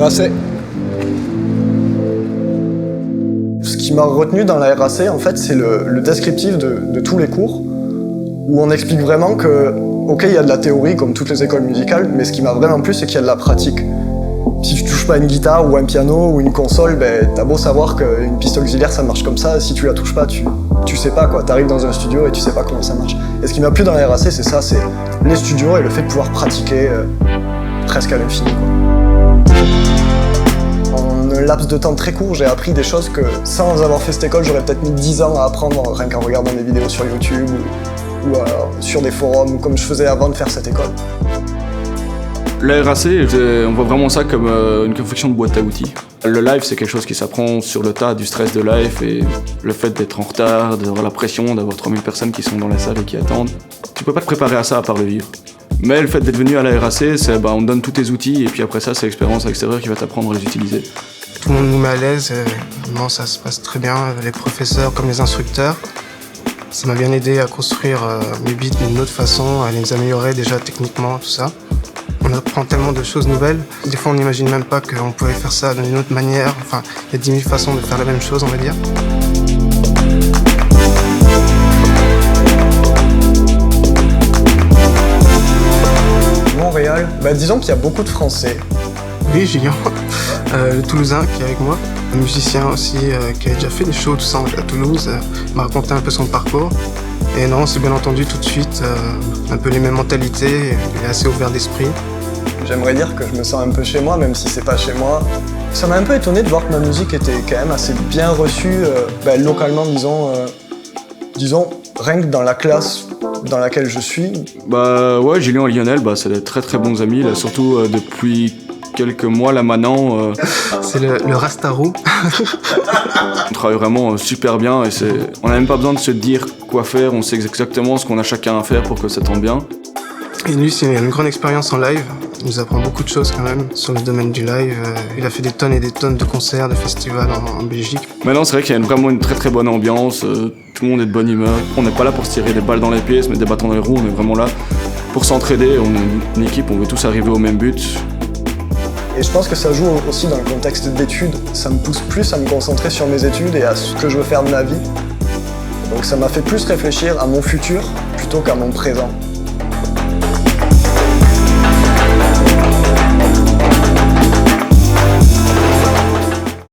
RAC. Ce qui m'a retenu dans la RAC, en fait, c'est le descriptif de tous les cours, où on explique vraiment que, ok, il y a de la théorie comme toutes les écoles musicales, mais ce qui m'a vraiment plu, c'est qu'il y a de la pratique. Si tu touches pas une guitare ou un piano ou une console, ben, t'as beau savoir qu'une piste auxiliaire ça marche comme ça, si tu la touches pas, tu sais pas quoi. T'arrives dans un studio et tu sais pas comment ça marche. Et ce qui m'a plu dans la RAC, c'est ça, c'est les studios et le fait de pouvoir pratiquer presque à l'infini, quoi. En un laps de temps très court, j'ai appris des choses que sans avoir fait cette école, j'aurais peut-être mis 10 ans à apprendre rien qu'en regardant des vidéos sur YouTube ou sur des forums, comme je faisais avant de faire cette école. La RAC, on voit vraiment ça comme une confection de boîte à outils. Le live, c'est quelque chose qui s'apprend sur le tas, du stress de live et le fait d'être en retard, d'avoir la pression, d'avoir 3000 personnes qui sont dans la salle et qui attendent. Tu peux pas te préparer à ça à part le vivre. Mais le fait d'être venu à la RAC, c'est on te donne tous tes outils et puis après ça, c'est l'expérience extérieure qui va t'apprendre à les utiliser. Tout le monde nous met à l'aise, non, ça se passe très bien, les professeurs comme les instructeurs. Ça m'a bien aidé à construire mes beats d'une autre façon, à les améliorer déjà techniquement, tout ça. On apprend tellement de choses nouvelles. Des fois, on n'imagine même pas qu'on pouvait faire ça d'une autre manière. Enfin, il y a 10 000 façons de faire la même chose, on va dire. Montréal, disons qu'il y a beaucoup de Français. Oui, Julien, le Toulousain qui est avec moi, un musicien aussi qui a déjà fait des shows tout ça à Toulouse, m'a raconté un peu son parcours. Et non, c'est bien entendu tout de suite un peu les mêmes mentalités, il est assez ouvert d'esprit. J'aimerais dire que je me sens un peu chez moi, même si c'est pas chez moi. Ça m'a un peu étonné de voir que ma musique était quand même assez bien reçue, localement, disons, rien que dans la classe dans laquelle je suis. Ouais, Julien et Lionel, c'est des très très bons amis, là, surtout depuis quelques mois là maintenant. C'est le Rastarou. On travaille vraiment super bien et on n'a même pas besoin de se dire quoi faire, on sait exactement ce qu'on a chacun à faire pour que ça tombe bien. Et lui, il a une grande expérience en live. Il nous apprend beaucoup de choses quand même sur le domaine du live. Il a fait des tonnes et des tonnes de concerts, de festivals en Belgique. Maintenant, c'est vrai qu'il y a vraiment une très très bonne ambiance. Tout le monde est de bonne humeur. On n'est pas là pour se tirer des balles dans les pieds, se mettre des bâtons dans les roues. On est vraiment là pour s'entraider. On est une équipe, on veut tous arriver au même but. Et je pense que ça joue aussi dans le contexte d'études. Ça me pousse plus à me concentrer sur mes études et à ce que je veux faire de ma vie. Donc ça m'a fait plus réfléchir à mon futur plutôt qu'à mon présent.